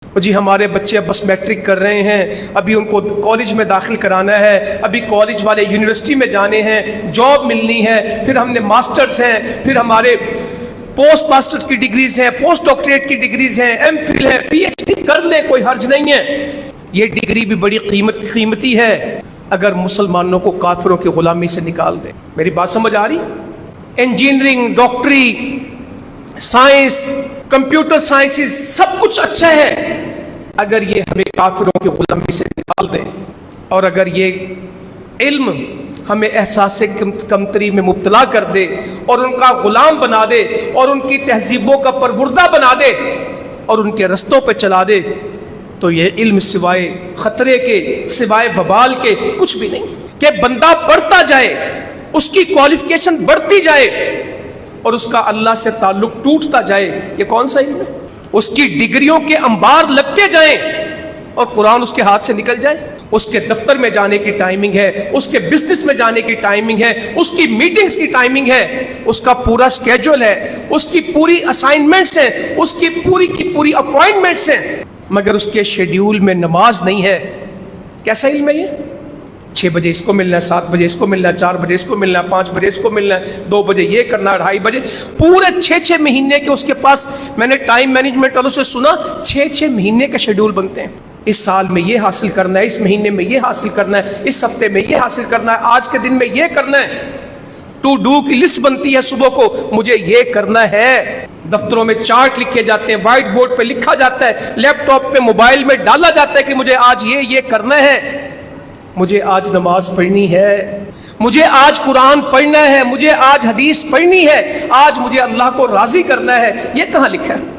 جی ہمارے بچے اب بس میٹرک کر رہے ہیں، ابھی ان کو کالج میں داخل کرانا ہے، ابھی کالج والے یونیورسٹی میں جانے ہیں، جاب ملنی ہے، پھر ہم نے ماسٹرز ہیں، پھر ہمارے پوسٹ ماسٹر کی ڈگریز ہیں، پوسٹ ڈاکٹریٹ کی ڈگریز ہیں، ایم فل ہے، پی ایچ ڈی کر لیں، کوئی حرج نہیں ہے۔ یہ ڈگری بھی بڑی قیمتی ہے اگر مسلمانوں کو کافروں کی غلامی سے نکال دے۔ میری بات سمجھ آ رہی؟ انجینئرنگ، ڈاکٹری، سائنس، کمپیوٹر سائنسز سب کچھ اچھا ہے اگر یہ ہمیں کافروں کی غلامی سے نکال دے، اور اگر یہ علم ہمیں احساس کمتری میں مبتلا کر دے اور ان کا غلام بنا دے اور ان کی تہذیبوں کا پروردہ بنا دے اور ان کے رستوں پہ چلا دے، تو یہ علم سوائے خطرے کے، سوائے ببال کے کچھ بھی نہیں۔ کہ بندہ بڑھتا جائے، اس کی کوالیفیکیشن بڑھتی جائے اور اس کا اللہ سے تعلق ٹوٹتا جائے، یہ کون سا علم ہے؟ اس کی ڈگریوں کے انبار لگتے جائیں اور قرآن اس کے ہاتھ سے نکل جائے۔ اس کے دفتر میں جانے کی ٹائمنگ ہے، اس کے بزنس میں جانے کی ٹائمنگ ہے، اس کی میٹنگز کی ٹائمنگ ہے، اس کا پورا سکیجول ہے، اس کی پوری اسائنمنٹس ہیں، اس کی پوری اپوائنٹمنٹس ہیں، مگر اس کے شیڈیول میں نماز نہیں ہے۔ کیسا علم ہے یہ؟ 6 بجے اس کو ملنا ہے، 7 بجے اس کو ملنا ہے، 4 بجے اس کو ملنا ہے، 5 بجے اس کو ملنا ہے، 2 بجے یہ کرنا ہے، 2:30 بجے، پورے 6 مہینے کے اس کے پاس، میں نے ٹائم مینجمنٹ والوں سے سنا 6 مہینے کا شیڈول بنتے ہیں۔ اس سال میں یہ حاصل کرنا ہے، اس مہینے میں یہ حاصل کرنا ہے، اس ہفتے میں یہ حاصل کرنا ہے، آج کے دن میں یہ کرنا ہے۔ ٹو ڈو کی لسٹ بنتی ہے صبح کو، مجھے یہ کرنا ہے۔ دفتروں میں چارٹ لکھے جاتے ہیں، وائٹ بورڈ پہ لکھا جاتا ہے، لیپ ٹاپ پہ، موبائل میں ڈالا جاتا ہے کہ مجھے آج یہ کرنا ہے، مجھے آج نماز پڑھنی ہے، مجھے آج قرآن پڑھنا ہے، مجھے آج حدیث پڑھنی ہے، آج مجھے اللہ کو راضی کرنا ہے۔ یہ کہاں لکھا ہے؟